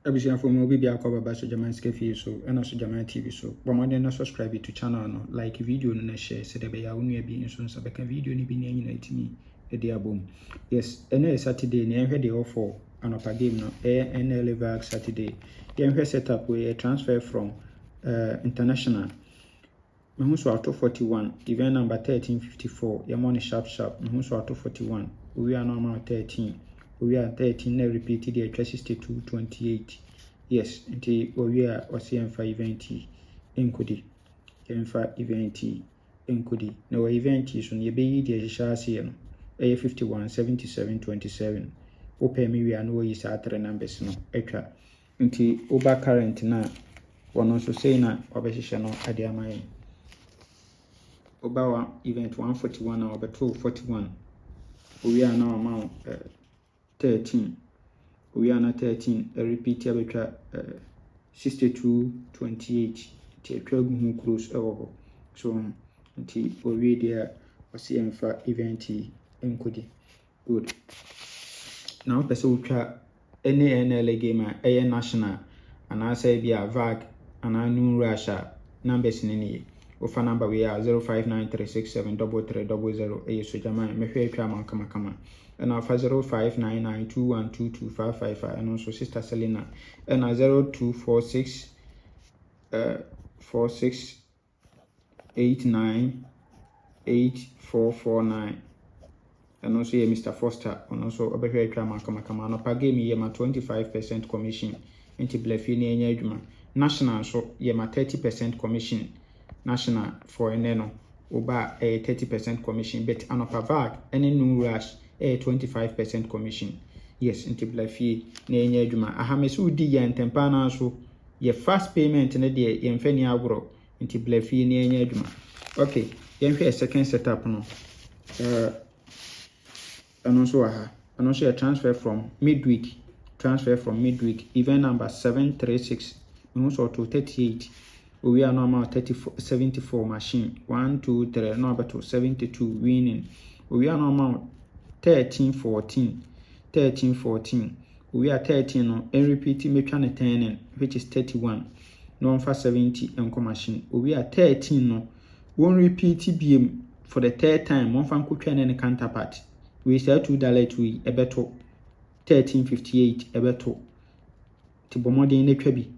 Abusua for mo bibia kwa baba so German Scafe so and also German TV so. Bomade na subscribe to channel no like video no na share so that be ya wonu abi nso so beka video ni bi na nyina itimi e dey abom. Yes, ene Saturday ni enhwe dey for anopa game no Nla Vag Saturday. Enhwe setup we transfer from international. Me so auto 41 event number 1354 your money sharp me so auto 41 we are normal 13 we are 13 na repeat the 6228 yes until we are OCM5 event enkodi emfa event enkodi na we event so ne be yi de hyehyase no 51 77 27 open me we are no yi sa three numbers no etwa until over current na wono so say na obehyehyɛ no ade amaye Obawa event 141 or over 241. We are now amount 13. We are now 13. A repeat here 6228. Till 12 close over. So until we there was for event encode. Good. Now person will any NLA game a national and I say be a VAG and I know Russia numbers in any. Ofa number we are 0593673300 eh so jama mehwe atwa man kama and ofa 0599212255 and also sister Selena and 0246 46898449 and also Mr. Foster and also obehwe atwa man kama no page me ma 25% commission enti blefi ni enya adwuma national so ye ma 30% commission national for eneno oba 30% commission but anopa VAG any new rush 25% commission yes into blafie na enya adwuma ahamese udi ya ntempa na so ye fast payment na de ye mfani agro into blafie na enya adwuma okay ye hwe second setup no anonso aha anonso transfer from midweek event number 736 also to 38 we are normal 74 machine 1 2 3 no about 72 winning we are normal 13 14 we are 13 no and repeat me try 10 which is 31 no for 70 and machine we are 13 no one repeat BM for the third time one fan could train any counterpart we sell $2 we a better 1358 a better tibomode in the trebi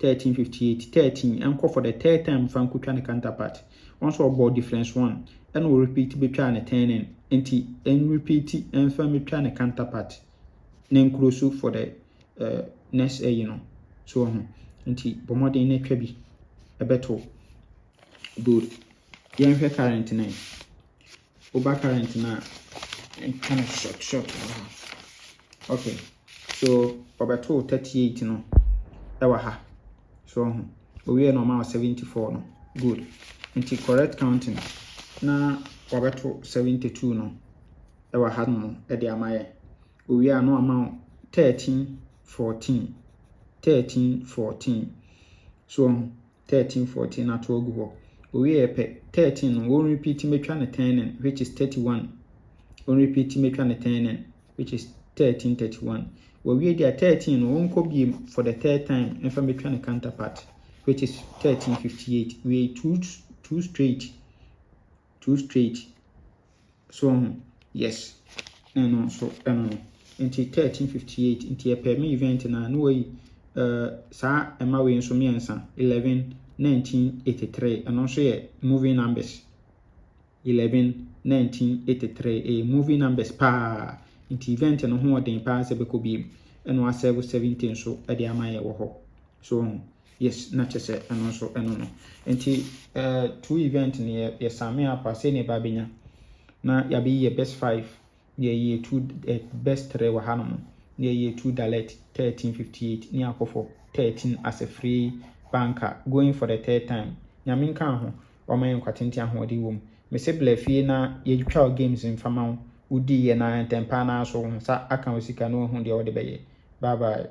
1358 13 and call for the third time from Kuchana counterpart. Once or board difference 1 and will repeat between 10 and repeat and from between counterpart. Name close for the next so anti bomode in a trebi a better good young current name over current now and kind of short okay so about 38 no ewa so we are normal 74 no good into correct counting na wabeto 72 no ewa hadmo e de amaye we are no amount 13 14 so 13 14 na to ogu we are 13 no we repeat me try 10 which is 31 we repeat me try 10 which is 13 31 we are 13 won't be for the third time and from between counterpart which is 1358 we two straight so yes no so into 1358 into a permit event na no way sa ema we nso miensa 11 1983 and also moving numbers 11 1983 a moving numbers pa into event no ho den pa se beko bi eno a 17 so e de amaye wo ho so yes na chese eno so eno no enti two event ni ye same apa se ne ba benya na ya be ye best 5 ye two best 3 wa hanom ye $2 1358 ni akofo 13 as a free banker going for the third time nyamin kan ho o man kwatenti ahodi wom me se blafie na ye twa games in fama udi ye na tempa na so sa aka osika no hu de o de beye bye bye